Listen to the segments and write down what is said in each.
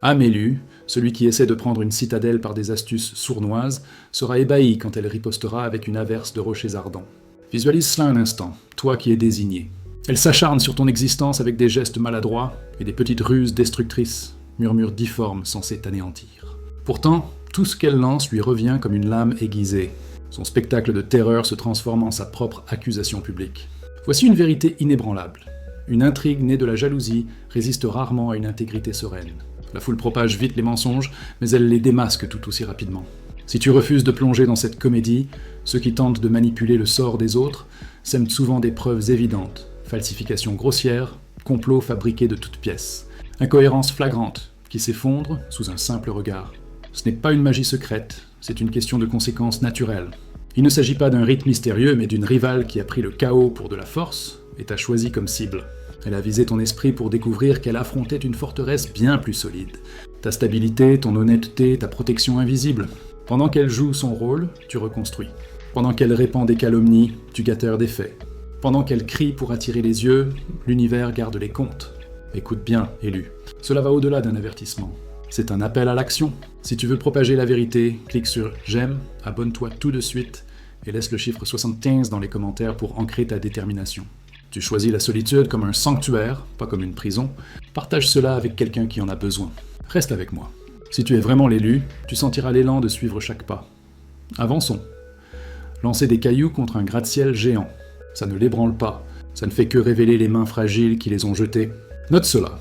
Amélu, celui qui essaie de prendre une citadelle par des astuces sournoises, sera ébahi quand elle ripostera avec une averse de rochers ardents. Visualise cela un instant, toi qui es désigné. Elle s'acharne sur ton existence avec des gestes maladroits et des petites ruses destructrices, murmures difformes censés t'anéantir. Pourtant, tout ce qu'elle lance lui revient comme une lame aiguisée. Son spectacle de terreur se transforme en sa propre accusation publique. Voici une vérité inébranlable. Une intrigue née de la jalousie résiste rarement à une intégrité sereine. La foule propage vite les mensonges, mais elle les démasque tout aussi rapidement. Si tu refuses de plonger dans cette comédie, ceux qui tentent de manipuler le sort des autres sèment souvent des preuves évidentes, falsifications grossières, complots fabriqués de toutes pièces, incohérences flagrantes qui s'effondrent sous un simple regard. Ce n'est pas une magie secrète, c'est une question de conséquences naturelles. Il ne s'agit pas d'un rite mystérieux, mais d'une rivale qui a pris le chaos pour de la force et t'a choisi comme cible. Elle a visé ton esprit pour découvrir qu'elle affrontait une forteresse bien plus solide. Ta stabilité, ton honnêteté, ta protection invisible. Pendant qu'elle joue son rôle, tu reconstruis. Pendant qu'elle répand des calomnies, tu gâteurs des faits. Pendant qu'elle crie pour attirer les yeux, l'univers garde les comptes. Écoute bien, élu. Cela va au-delà d'un avertissement. C'est un appel à l'action. Si tu veux propager la vérité, clique sur « J'aime », abonne-toi tout de suite et laisse le chiffre 75 dans les commentaires pour ancrer ta détermination. Tu choisis la solitude comme un sanctuaire, pas comme une prison. Partage cela avec quelqu'un qui en a besoin. Reste avec moi. Si tu es vraiment l'élu, tu sentiras l'élan de suivre chaque pas. Avançons. Lancer des cailloux contre un gratte-ciel géant. Ça ne l'ébranle pas. Ça ne fait que révéler les mains fragiles qui les ont jetés. Note cela.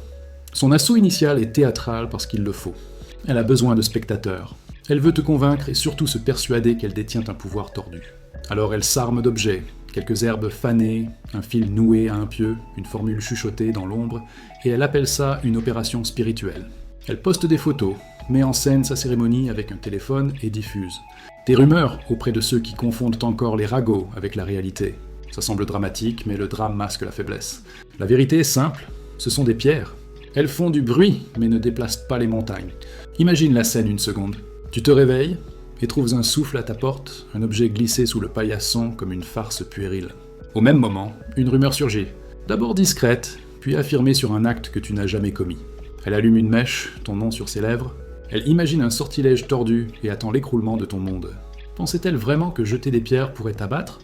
Son assaut initial est théâtral parce qu'il le faut. Elle a besoin de spectateurs. Elle veut te convaincre et surtout se persuader qu'elle détient un pouvoir tordu. Alors elle s'arme d'objets, quelques herbes fanées, un fil noué à un pieu, une formule chuchotée dans l'ombre, et elle appelle ça une opération spirituelle. Elle poste des photos, met en scène sa cérémonie avec un téléphone et diffuse. Des rumeurs auprès de ceux qui confondent encore les ragots avec la réalité. Ça semble dramatique, mais le drame masque la faiblesse. La vérité est simple, ce sont des pierres. Elles font du bruit, mais ne déplacent pas les montagnes. Imagine la scène une seconde. Tu te réveilles et trouves un souffle à ta porte, un objet glissé sous le paillasson comme une farce puérile. Au même moment, une rumeur surgit. D'abord discrète, puis affirmée sur un acte que tu n'as jamais commis. Elle allume une mèche, ton nom sur ses lèvres. Elle imagine un sortilège tordu et attend l'écroulement de ton monde. Pensait-elle vraiment que jeter des pierres pourrait t'abattre ?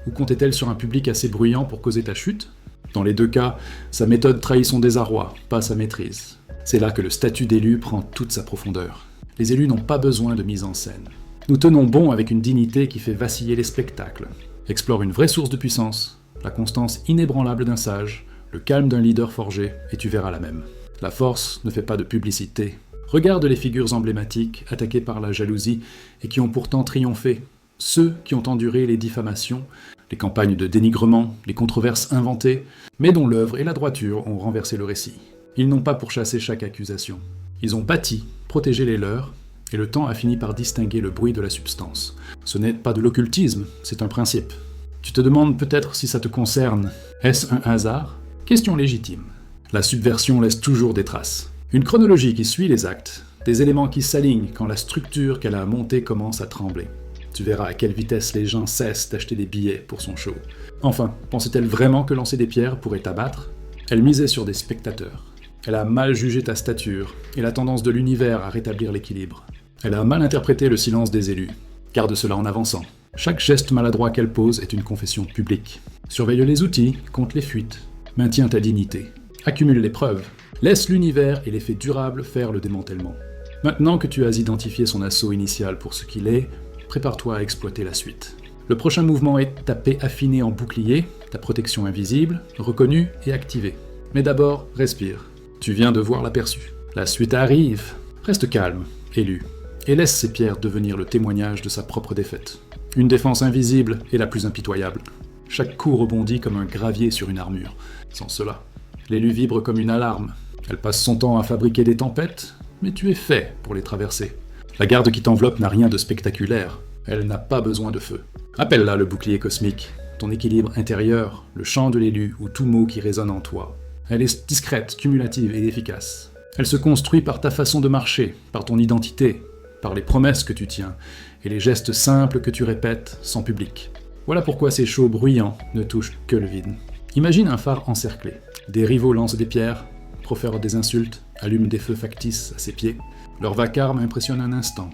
Ou comptait-elle sur un public assez bruyant pour causer ta chute ? Dans les deux cas, sa méthode trahit son désarroi, pas sa maîtrise. C'est là que le statut d'élu prend toute sa profondeur. Les élus n'ont pas besoin de mise en scène. Nous tenons bon avec une dignité qui fait vaciller les spectacles. Explore une vraie source de puissance, la constance inébranlable d'un sage, le calme d'un leader forgé, et tu verras la même. La force ne fait pas de publicité. Regarde les figures emblématiques, attaquées par la jalousie, et qui ont pourtant triomphé. Ceux qui ont enduré les diffamations, les campagnes de dénigrement, les controverses inventées, mais dont l'œuvre et la droiture ont renversé le récit. Ils n'ont pas pourchassé chaque accusation. Ils ont bâti, protégé les leurs, et le temps a fini par distinguer le bruit de la substance. Ce n'est pas de l'occultisme, c'est un principe. Tu te demandes peut-être si ça te concerne. Est-ce un hasard ? Question légitime. La subversion laisse toujours des traces. Une chronologie qui suit les actes, des éléments qui s'alignent quand la structure qu'elle a montée commence à trembler. Tu verras à quelle vitesse les gens cessent d'acheter des billets pour son show. Enfin, pensait-elle vraiment que lancer des pierres pourrait t'abattre ? Elle misait sur des spectateurs. Elle a mal jugé ta stature et la tendance de l'univers à rétablir l'équilibre. Elle a mal interprété le silence des élus. Garde cela en avançant. Chaque geste maladroit qu'elle pose est une confession publique. Surveille les outils, compte les fuites. Maintiens ta dignité. Accumule les preuves. Laisse l'univers et les faits durables faire le démantèlement. Maintenant que tu as identifié son assaut initial pour ce qu'il est, prépare-toi à exploiter la suite. Le prochain mouvement est ta paix affinée en bouclier, ta protection invisible, reconnue et activée. Mais d'abord, respire. Tu viens de voir l'aperçu. La suite arrive. Reste calme, élu, et laisse ces pierres devenir le témoignage de sa propre défaite. Une défense invisible est la plus impitoyable. Chaque coup rebondit comme un gravier sur une armure. Sans cela, l'élu vibre comme une alarme. Elle passe son temps à fabriquer des tempêtes, mais tu es fait pour les traverser. La garde qui t'enveloppe n'a rien de spectaculaire. Elle n'a pas besoin de feu. Appelle-la le bouclier cosmique, ton équilibre intérieur, le chant de l'élu ou tout mot qui résonne en toi. Elle est discrète, cumulative et efficace. Elle se construit par ta façon de marcher, par ton identité, par les promesses que tu tiens, et les gestes simples que tu répètes sans public. Voilà pourquoi ces shows bruyants ne touchent que le vide. Imagine un phare encerclé. Des rivaux lancent des pierres, profèrent des insultes, allument des feux factices à ses pieds. Leur vacarme impressionne un instant.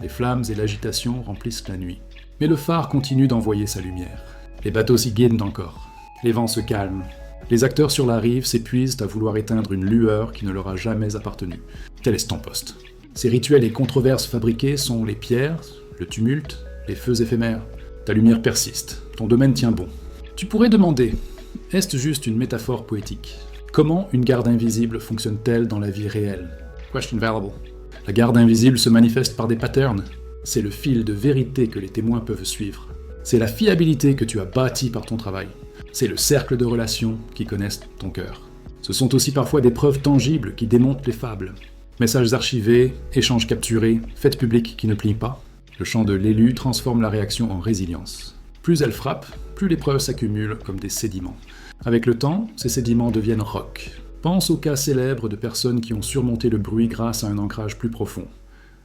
Les flammes et l'agitation remplissent la nuit. Mais le phare continue d'envoyer sa lumière. Les bateaux s'y guident encore. Les vents se calment. Les acteurs sur la rive s'épuisent à vouloir éteindre une lueur qui ne leur a jamais appartenu. Tel est ton poste. Ces rituels et controverses fabriquées sont les pierres, le tumulte, les feux éphémères. Ta lumière persiste. Ton domaine tient bon. Tu pourrais demander, est-ce juste une métaphore poétique? Comment une garde invisible fonctionne-t-elle dans la vie réelle? Question valuable. La garde invisible se manifeste par des patterns. C'est le fil de vérité que les témoins peuvent suivre. C'est la fiabilité que tu as bâtie par ton travail. C'est le cercle de relations qui connaissent ton cœur. Ce sont aussi parfois des preuves tangibles qui démontent les fables. Messages archivés, échanges capturés, faits publics qui ne plient pas. Le chant de l'élu transforme la réaction en résilience. Plus elle frappe, plus les preuves s'accumulent comme des sédiments. Avec le temps, ces sédiments deviennent rocs. Pense aux cas célèbres de personnes qui ont surmonté le bruit grâce à un ancrage plus profond.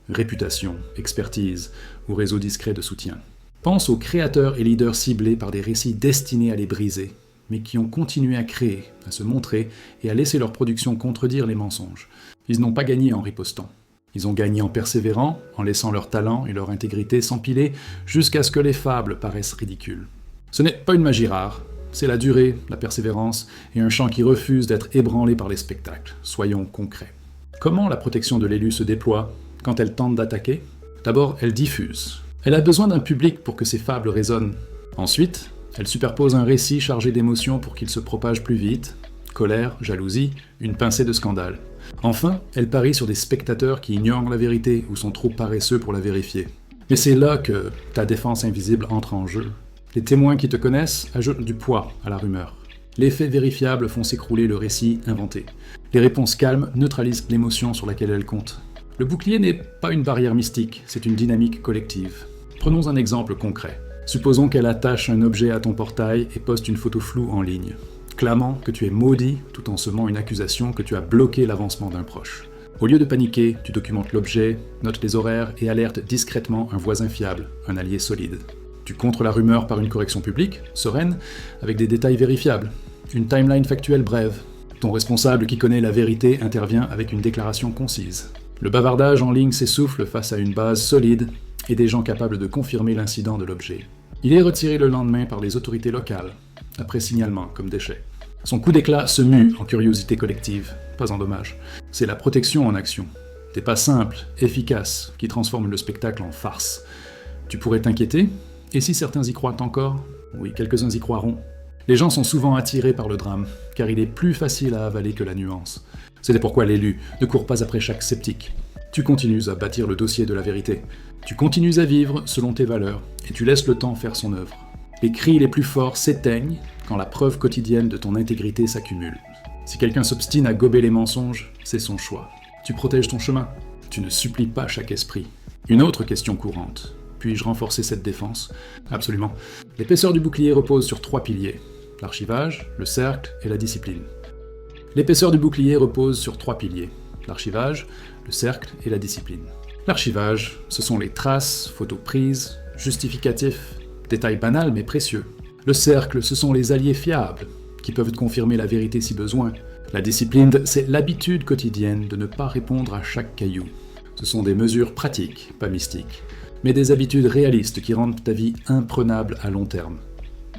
Réputation, expertise ou réseau discret de soutien. Pense aux créateurs et leaders ciblés par des récits destinés à les briser, mais qui ont continué à créer, à se montrer et à laisser leur production contredire les mensonges. Ils n'ont pas gagné en ripostant. Ils ont gagné en persévérant, en laissant leur talent et leur intégrité s'empiler jusqu'à ce que les fables paraissent ridicules. Ce n'est pas une magie rare, c'est la durée, la persévérance et un chant qui refuse d'être ébranlé par les spectacles. Soyons concrets. Comment la protection de l'élu se déploie quand elle tente d'attaquer? D'abord, elle diffuse. Elle a besoin d'un public pour que ses fables résonnent. Ensuite, elle superpose un récit chargé d'émotions pour qu'il se propage plus vite. Colère, jalousie, une pincée de scandale. Enfin, elle parie sur des spectateurs qui ignorent la vérité ou sont trop paresseux pour la vérifier. Mais c'est là que ta défense invisible entre en jeu. Les témoins qui te connaissent ajoutent du poids à la rumeur. Les faits vérifiables font s'écrouler le récit inventé. Les réponses calmes neutralisent l'émotion sur laquelle elles comptent. Le bouclier n'est pas une barrière mystique, c'est une dynamique collective. Prenons un exemple concret. Supposons qu'elle attache un objet à ton portail et poste une photo floue en ligne, clamant que tu es maudit tout en semant une accusation que tu as bloqué l'avancement d'un proche. Au lieu de paniquer, tu documentes l'objet, notes les horaires et alertes discrètement un voisin fiable, un allié solide. Tu contres la rumeur par une correction publique, sereine, avec des détails vérifiables. Une timeline factuelle brève. Ton responsable qui connaît la vérité intervient avec une déclaration concise. Le bavardage en ligne s'essouffle face à une base solide et des gens capables de confirmer l'incident de l'objet. Il est retiré le lendemain par les autorités locales, après signalement comme déchet. Son coup d'éclat se mue en curiosité collective, pas en dommage. C'est la protection en action. Des pas simples, efficaces, qui transforment le spectacle en farce. Tu pourrais t'inquiéter? Et si certains y croient encore? Oui, quelques-uns y croiront. Les gens sont souvent attirés par le drame, car il est plus facile à avaler que la nuance. C'est pourquoi l'élu ne court pas après chaque sceptique. Tu continues à bâtir le dossier de la vérité. Tu continues à vivre selon tes valeurs, et tu laisses le temps faire son œuvre. Les cris les plus forts s'éteignent quand la preuve quotidienne de ton intégrité s'accumule. Si quelqu'un s'obstine à gober les mensonges, c'est son choix. Tu protèges ton chemin. Tu ne supplies pas chaque esprit. Une autre question courante. Puis-je renforcer cette défense? Absolument. L'épaisseur du bouclier repose sur 3 piliers. L'archivage, le cercle et la discipline. L'épaisseur du bouclier repose sur 3 piliers. L'archivage, le cercle et la discipline. L'archivage, ce sont les traces, photos prises, justificatifs, détails banals mais précieux. Le cercle, ce sont les alliés fiables, qui peuvent confirmer la vérité si besoin. La discipline, c'est l'habitude quotidienne de ne pas répondre à chaque caillou. Ce sont des mesures pratiques, pas mystiques, mais des habitudes réalistes qui rendent ta vie imprenable à long terme.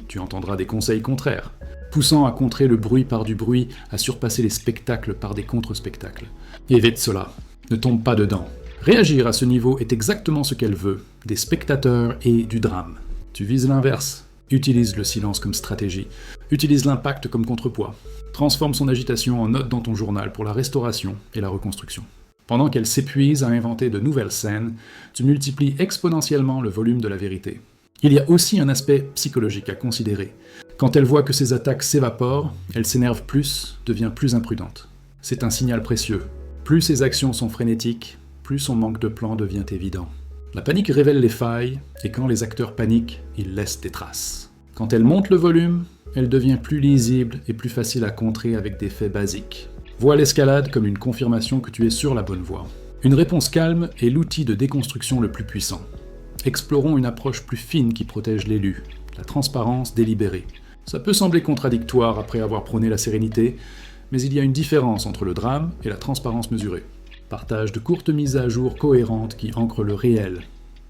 Tu entendras des conseils contraires, poussant à contrer le bruit par du bruit, à surpasser les spectacles par des contre-spectacles. Évite cela, ne tombe pas dedans. Réagir à ce niveau est exactement ce qu'elle veut, des spectateurs et du drame. Tu vises l'inverse, utilise le silence comme stratégie, utilise l'impact comme contrepoids, transforme son agitation en note dans ton journal pour la restauration et la reconstruction. Pendant qu'elle s'épuise à inventer de nouvelles scènes, tu multiplies exponentiellement le volume de la vérité. Il y a aussi un aspect psychologique à considérer. Quand elle voit que ses attaques s'évaporent, elle s'énerve plus, devient plus imprudente. C'est un signal précieux. Plus ses actions sont frénétiques, plus son manque de plan devient évident. La panique révèle les failles, et quand les acteurs paniquent, ils laissent des traces. Quand elle monte le volume, elle devient plus lisible et plus facile à contrer avec des faits basiques. Vois l'escalade comme une confirmation que tu es sur la bonne voie. Une réponse calme est l'outil de déconstruction le plus puissant. Explorons une approche plus fine qui protège l'élu, la transparence délibérée. Ça peut sembler contradictoire après avoir prôné la sérénité, Mais il y a une différence entre le drame et la transparence mesurée. Partage de courtes mises à jour cohérentes qui ancrent le réel.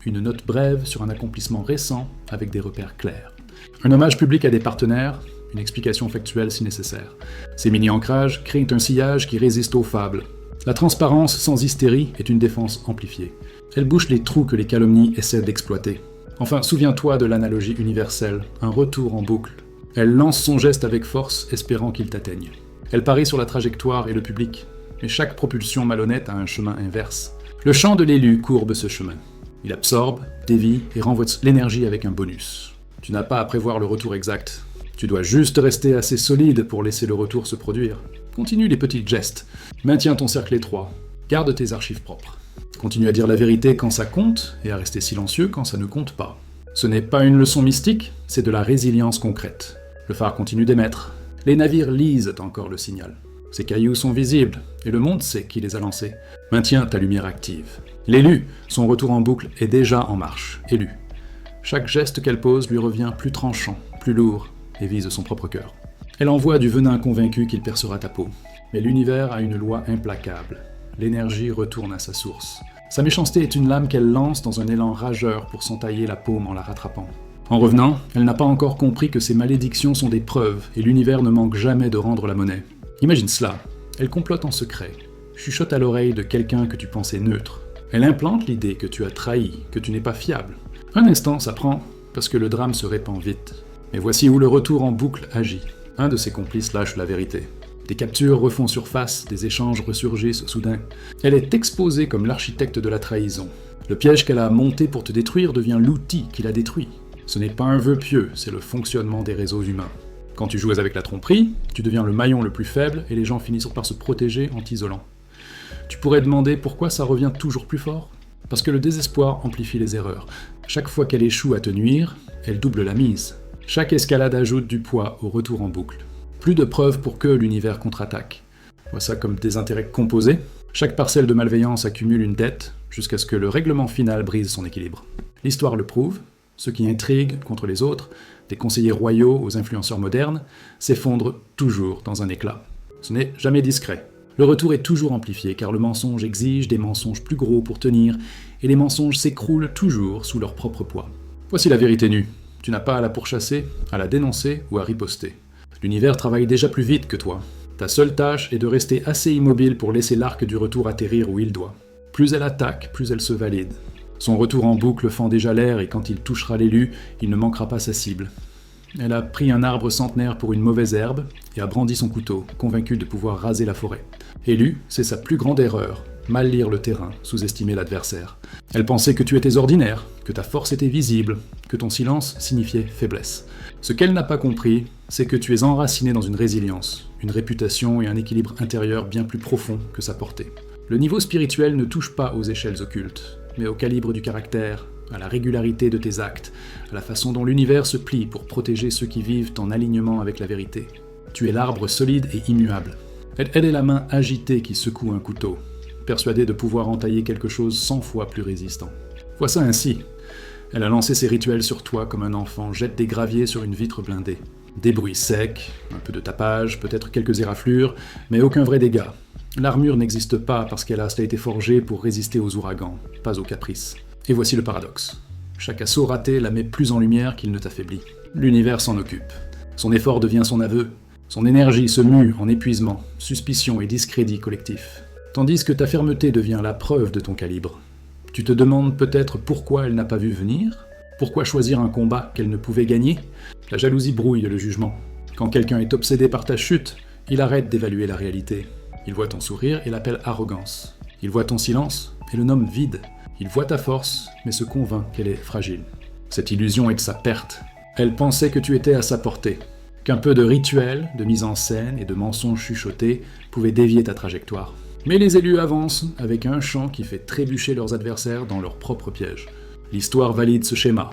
Une note brève sur un accomplissement récent avec des repères clairs. Un hommage public à des partenaires, une explication factuelle si nécessaire. Ces mini-ancrages créent un sillage qui résiste aux fables. La transparence sans hystérie est une défense amplifiée. Elle bouche les trous que les calomnies essaient d'exploiter. Enfin, souviens-toi de l'analogie universelle, un retour en boucle. Elle lance son geste avec force, espérant qu'il t'atteigne. Elle parie sur la trajectoire et le public, mais chaque propulsion malhonnête a un chemin inverse. Le chant de l'élu courbe ce chemin. Il absorbe, dévie et renvoie l'énergie avec un bonus. Tu n'as pas à prévoir le retour exact. Tu dois juste rester assez solide pour laisser le retour se produire. Continue les petits gestes. Maintiens ton cercle étroit. Garde tes archives propres. Continue à dire la vérité quand ça compte et à rester silencieux quand ça ne compte pas. Ce n'est pas une leçon mystique, c'est de la résilience concrète. Le phare continue d'émettre. Les navires lisent encore le signal. Ces cailloux sont visibles, et le monde sait qui les a lancés. Maintiens ta lumière active. L'élu, son retour en boucle est déjà en marche, élu. Chaque geste qu'elle pose lui revient plus tranchant, plus lourd, et vise son propre cœur. Elle envoie du venin convaincu qu'il percera ta peau. Mais l'univers a une loi implacable. L'énergie retourne à sa source. Sa méchanceté est une lame qu'elle lance dans un élan rageur pour s'entailler la paume en la rattrapant. En revenant, elle n'a pas encore compris que ces malédictions sont des preuves, et l'univers ne manque jamais de rendre la monnaie. Imagine cela. Elle complote en secret, chuchote à l'oreille de quelqu'un que tu pensais neutre. Elle implante l'idée que tu as trahi, que tu n'es pas fiable. Un instant, ça prend, parce que le drame se répand vite. Mais voici où le retour en boucle agit. Un de ses complices lâche la vérité. Des captures refont surface, des échanges ressurgissent soudain. Elle est exposée comme l'architecte de la trahison. Le piège qu'elle a monté pour te détruire devient l'outil qui la détruit. Ce n'est pas un vœu pieux, c'est le fonctionnement des réseaux humains. Quand tu joues avec la tromperie, tu deviens le maillon le plus faible et les gens finissent par se protéger en t'isolant. Tu pourrais demander pourquoi ça revient toujours plus fort ? Parce que le désespoir amplifie les erreurs. Chaque fois qu'elle échoue à te nuire, elle double la mise. Chaque escalade ajoute du poids au retour en boucle. Plus de preuves pour que l'univers contre-attaque. Vois ça comme des intérêts composés. Chaque parcelle de malveillance accumule une dette jusqu'à ce que le règlement final brise son équilibre. L'histoire le prouve. Ceux qui intriguent contre les autres, des conseillers royaux aux influenceurs modernes, s'effondrent toujours dans un éclat. Ce n'est jamais discret. Le retour est toujours amplifié car le mensonge exige des mensonges plus gros pour tenir et les mensonges s'écroulent toujours sous leur propre poids. Voici la vérité nue. Tu n'as pas à la pourchasser, à la dénoncer ou à riposter. L'univers travaille déjà plus vite que toi. Ta seule tâche est de rester assez immobile pour laisser l'arc du retour atterrir où il doit. Plus elle attaque, plus elle se valide. Son retour en boucle fend déjà l'air et quand il touchera l'élu, il ne manquera pas sa cible. Elle a pris un arbre centenaire pour une mauvaise herbe et a brandi son couteau, convaincue de pouvoir raser la forêt. Élu, c'est sa plus grande erreur, mal lire le terrain, sous-estimer l'adversaire. Elle pensait que tu étais ordinaire, que ta force était visible, que ton silence signifiait faiblesse. Ce qu'elle n'a pas compris, c'est que tu es enraciné dans une résilience, une réputation et un équilibre intérieur bien plus profond que sa portée. Le niveau spirituel ne touche pas aux échelles occultes, mais au calibre du caractère, à la régularité de tes actes, à la façon dont l'univers se plie pour protéger ceux qui vivent en alignement avec la vérité. Tu es l'arbre solide et immuable. Elle est la main agitée qui secoue un couteau, persuadée de pouvoir entailler quelque chose 100 fois plus résistant. Vois ça ainsi. Elle a lancé ses rituels sur toi comme un enfant jette des graviers sur une vitre blindée. Des bruits secs, un peu de tapage, peut-être quelques éraflures, mais aucun vrai dégât. L'armure n'existe pas parce qu'elle a été forgée pour résister aux ouragans, pas aux caprices. Et voici le paradoxe. Chaque assaut raté la met plus en lumière qu'il ne t'affaiblit. L'univers s'en occupe. Son effort devient son aveu. Son énergie se mue en épuisement, suspicion et discrédit collectif. Tandis que ta fermeté devient la preuve de ton calibre. Tu te demandes peut-être pourquoi elle n'a pas vu venir ? Pourquoi choisir un combat qu'elle ne pouvait gagner ? La jalousie brouille le jugement. Quand quelqu'un est obsédé par ta chute, il arrête d'évaluer la réalité. Il voit ton sourire et l'appelle arrogance. Il voit ton silence et le nomme vide. Il voit ta force, mais se convainc qu'elle est fragile. Cette illusion est de sa perte. Elle pensait que tu étais à sa portée, qu'un peu de rituel, de mise en scène et de mensonges chuchotés pouvait dévier ta trajectoire. Mais les élus avancent avec un chant qui fait trébucher leurs adversaires dans leur propre piège. L'histoire valide ce schéma.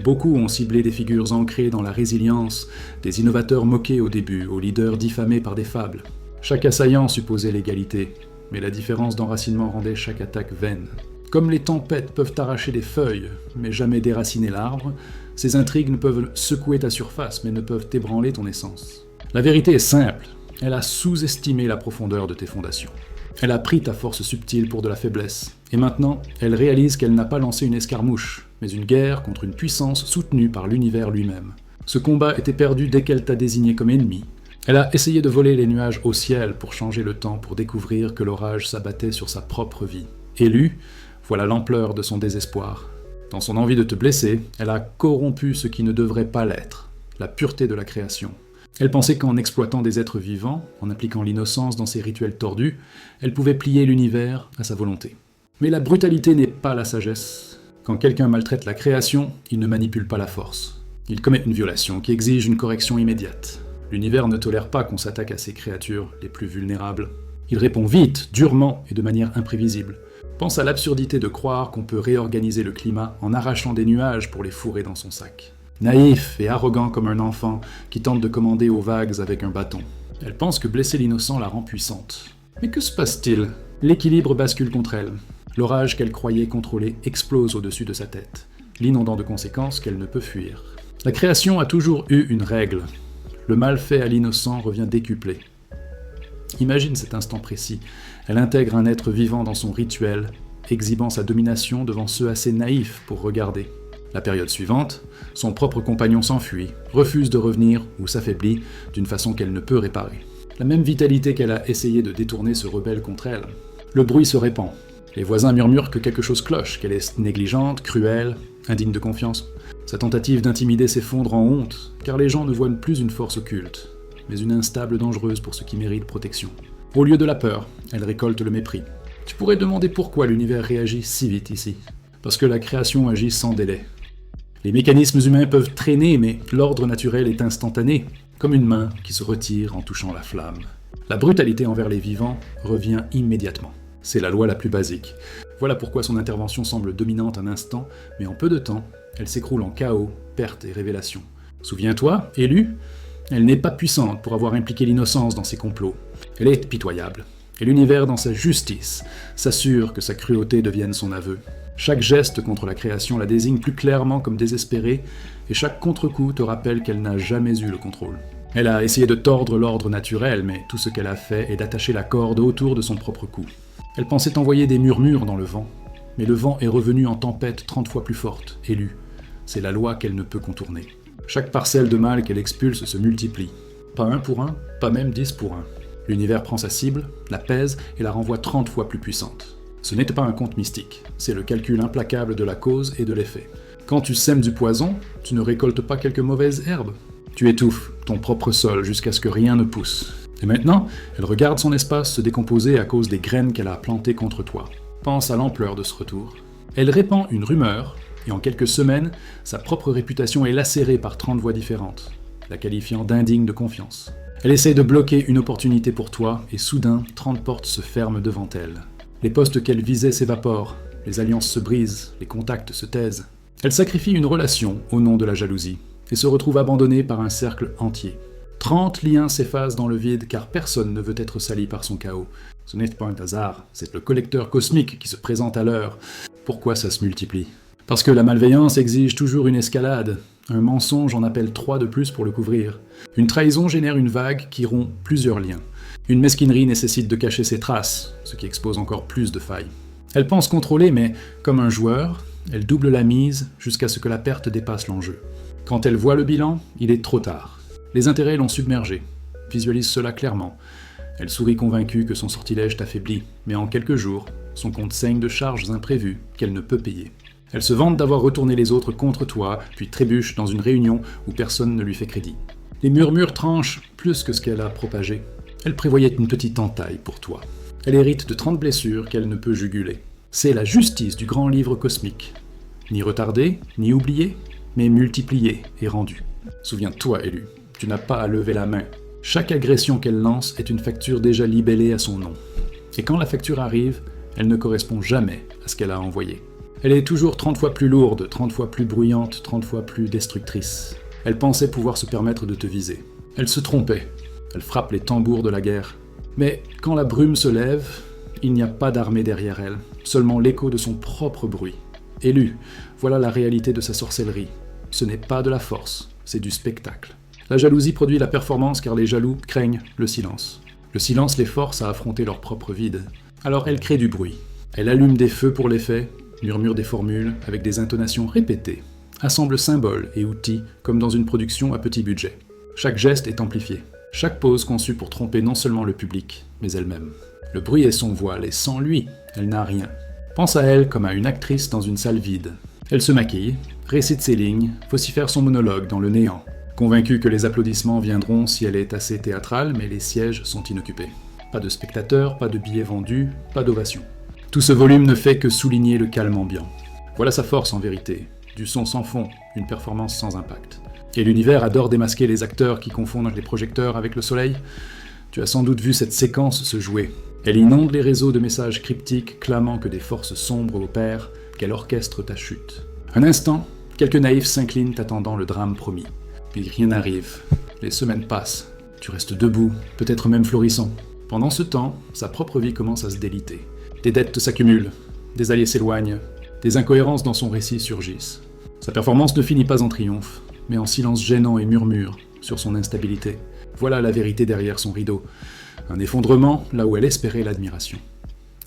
Beaucoup ont ciblé des figures ancrées dans la résilience, des innovateurs moqués au début, aux leaders diffamés par des fables. Chaque assaillant supposait l'égalité, mais la différence d'enracinement rendait chaque attaque vaine. Comme les tempêtes peuvent arracher des feuilles, mais jamais déraciner l'arbre, ces intrigues ne peuvent secouer ta surface, mais ne peuvent ébranler ton essence. La vérité est simple. Elle a sous-estimé la profondeur de tes fondations. Elle a pris ta force subtile pour de la faiblesse. Et maintenant, elle réalise qu'elle n'a pas lancé une escarmouche, mais une guerre contre une puissance soutenue par l'univers lui-même. Ce combat était perdu dès qu'elle t'a désigné comme ennemi. Elle a essayé de voler les nuages au ciel pour changer le temps, pour découvrir que l'orage s'abattait sur sa propre vie. Élue, voilà l'ampleur de son désespoir. Dans son envie de te blesser, elle a corrompu ce qui ne devrait pas l'être, la pureté de la création. Elle pensait qu'en exploitant des êtres vivants, en appliquant l'innocence dans ses rituels tordus, elle pouvait plier l'univers à sa volonté. Mais la brutalité n'est pas la sagesse. Quand quelqu'un maltraite la création, il ne manipule pas la force. Il commet une violation qui exige une correction immédiate. L'univers ne tolère pas qu'on s'attaque à ses créatures les plus vulnérables. Il répond vite, durement et de manière imprévisible. Pense à l'absurdité de croire qu'on peut réorganiser le climat en arrachant des nuages pour les fourrer dans son sac. Naïf et arrogant comme un enfant qui tente de commander aux vagues avec un bâton. Elle pense que blesser l'innocent la rend puissante. Mais que se passe-t-il? L'équilibre bascule contre elle. L'orage qu'elle croyait contrôler explose au-dessus de sa tête, l'inondant de conséquences qu'elle ne peut fuir. La création a toujours eu une règle. Le mal fait à l'innocent revient décuplé. Imagine cet instant précis. Elle intègre un être vivant dans son rituel, exhibant sa domination devant ceux assez naïfs pour regarder. La période suivante, son propre compagnon s'enfuit, refuse de revenir ou s'affaiblit d'une façon qu'elle ne peut réparer. La même vitalité qu'elle a essayé de détourner se rebelle contre elle. Le bruit se répand. Les voisins murmurent que quelque chose cloche, qu'elle est négligente, cruelle, indigne de confiance. Sa tentative d'intimider s'effondre en honte, car les gens ne voient plus une force occulte, mais une instable dangereuse pour ceux qui méritent protection. Au lieu de la peur, elle récolte le mépris. Tu pourrais demander pourquoi l'univers réagit si vite ici. Parce que la création agit sans délai. Les mécanismes humains peuvent traîner, mais l'ordre naturel est instantané, comme une main qui se retire en touchant la flamme. La brutalité envers les vivants revient immédiatement. C'est la loi la plus basique. Voilà pourquoi son intervention semble dominante un instant, mais en peu de temps, elle s'écroule en chaos, perte et révélation. Souviens-toi, élue, elle n'est pas puissante pour avoir impliqué l'innocence dans ses complots. Elle est pitoyable. Et l'univers, dans sa justice, s'assure que sa cruauté devienne son aveu. Chaque geste contre la création la désigne plus clairement comme désespérée, et chaque contre-coup te rappelle qu'elle n'a jamais eu le contrôle. Elle a essayé de tordre l'ordre naturel, mais tout ce qu'elle a fait est d'attacher la corde autour de son propre cou. Elle pensait envoyer des murmures dans le vent, mais le vent est revenu en tempête 30 fois plus forte, élue. C'est la loi qu'elle ne peut contourner. Chaque parcelle de mal qu'elle expulse se multiplie. Pas 1 pour 1, pas même 10 pour 1. L'univers prend sa cible, la pèse et la renvoie 30 fois plus puissante. Ce n'était pas un conte mystique, c'est le calcul implacable de la cause et de l'effet. Quand tu sèmes du poison, tu ne récoltes pas quelques mauvaises herbes. Tu étouffes ton propre sol jusqu'à ce que rien ne pousse. Et maintenant, elle regarde son espace se décomposer à cause des graines qu'elle a plantées contre toi. Pense à l'ampleur de ce retour. Elle répand une rumeur, et en quelques semaines, sa propre réputation est lacérée par 30 voix différentes, la qualifiant d'indigne de confiance. Elle essaie de bloquer une opportunité pour toi, et soudain, 30 portes se ferment devant elle. Les postes qu'elle visait s'évaporent, les alliances se brisent, les contacts se taisent. Elle sacrifie une relation au nom de la jalousie, et se retrouve abandonnée par un cercle entier. 30 liens s'effacent dans le vide car personne ne veut être sali par son chaos. Ce n'est pas un hasard, c'est le collecteur cosmique qui se présente à l'heure. Pourquoi ça se multiplie? Parce que la malveillance exige toujours une escalade. Un mensonge en appelle 3 de plus pour le couvrir. Une trahison génère une vague qui rompt plusieurs liens. Une mesquinerie nécessite de cacher ses traces, ce qui expose encore plus de failles. Elle pense contrôler, mais comme un joueur, elle double la mise jusqu'à ce que la perte dépasse l'enjeu. Quand elle voit le bilan, il est trop tard. Les intérêts l'ont submergée. Visualise cela clairement. Elle sourit convaincue que son sortilège t'affaiblit, mais en quelques jours, son compte saigne de charges imprévues qu'elle ne peut payer. Elle se vante d'avoir retourné les autres contre toi, puis trébuche dans une réunion où personne ne lui fait crédit. Les murmures tranchent plus que ce qu'elle a propagé. Elle prévoyait une petite entaille pour toi. Elle hérite de 30 blessures qu'elle ne peut juguler. C'est la justice du grand livre cosmique. Ni retardée, ni oubliée, mais multipliée et rendue. Souviens-toi, élue, tu n'as pas à lever la main. Chaque agression qu'elle lance est une facture déjà libellée à son nom. Et quand la facture arrive, elle ne correspond jamais à ce qu'elle a envoyé. Elle est toujours 30 fois plus lourde, 30 fois plus bruyante, 30 fois plus destructrice. Elle pensait pouvoir se permettre de te viser. Elle se trompait. Elle frappe les tambours de la guerre. Mais quand la brume se lève, il n'y a pas d'armée derrière elle, seulement l'écho de son propre bruit. Élue, voilà la réalité de sa sorcellerie. Ce n'est pas de la force, c'est du spectacle. La jalousie produit la performance car les jaloux craignent le silence. Le silence les force à affronter leur propre vide. Alors elle crée du bruit. Elle allume des feux pour l'effet, murmure des formules avec des intonations répétées, assemble symboles et outils comme dans une production à petit budget. Chaque geste est amplifié. Chaque pose conçue pour tromper non seulement le public, mais elle-même. Le bruit est son voile et sans lui, elle n'a rien. Pense à elle comme à une actrice dans une salle vide. Elle se maquille, récite ses lignes, vocifère son monologue dans le néant, convaincue que les applaudissements viendront si elle est assez théâtrale, mais les sièges sont inoccupés. Pas de spectateurs, pas de billets vendus, pas d'ovation. Tout ce volume ne fait que souligner le calme ambiant. Voilà sa force en vérité, du son sans fond, une performance sans impact. Et l'univers adore démasquer les acteurs qui confondent les projecteurs avec le soleil. Tu as sans doute vu cette séquence se jouer. Elle inonde les réseaux de messages cryptiques clamant que des forces sombres opèrent, qu'elle orchestre ta chute. Un instant, quelques naïfs s'inclinent attendant le drame promis. Puis rien n'arrive. Les semaines passent. Tu restes debout, peut-être même florissant. Pendant ce temps, sa propre vie commence à se déliter. Des dettes s'accumulent, des alliés s'éloignent, des incohérences dans son récit surgissent. Sa performance ne finit pas en triomphe, mais en silence gênant et murmure sur son instabilité. Voilà la vérité derrière son rideau. Un effondrement là où elle espérait l'admiration.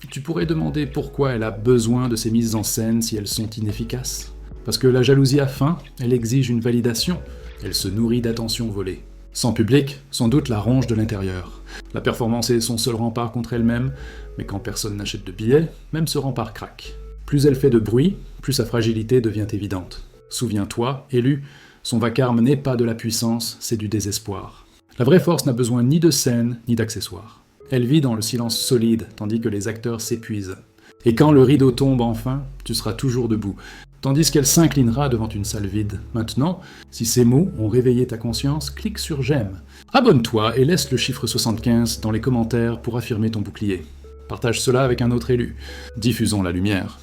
Tu pourrais demander pourquoi elle a besoin de ces mises en scène si elles sont inefficaces. Parce que la jalousie a faim, elle exige une validation. Elle se nourrit d'attention volée. Sans public, sans doute la ronge de l'intérieur. La performance est son seul rempart contre elle-même, mais quand personne n'achète de billets, même ce rempart craque. Plus elle fait de bruit, plus sa fragilité devient évidente. Souviens-toi, élu, son vacarme n'est pas de la puissance, c'est du désespoir. La vraie force n'a besoin ni de scène, ni d'accessoires. Elle vit dans le silence solide, tandis que les acteurs s'épuisent. Et quand le rideau tombe enfin, tu seras toujours debout, tandis qu'elle s'inclinera devant une salle vide. Maintenant, si ces mots ont réveillé ta conscience, clique sur j'aime. Abonne-toi et laisse le chiffre 75 dans les commentaires pour affirmer ton bouclier. Partage cela avec un autre élu. Diffusons la lumière.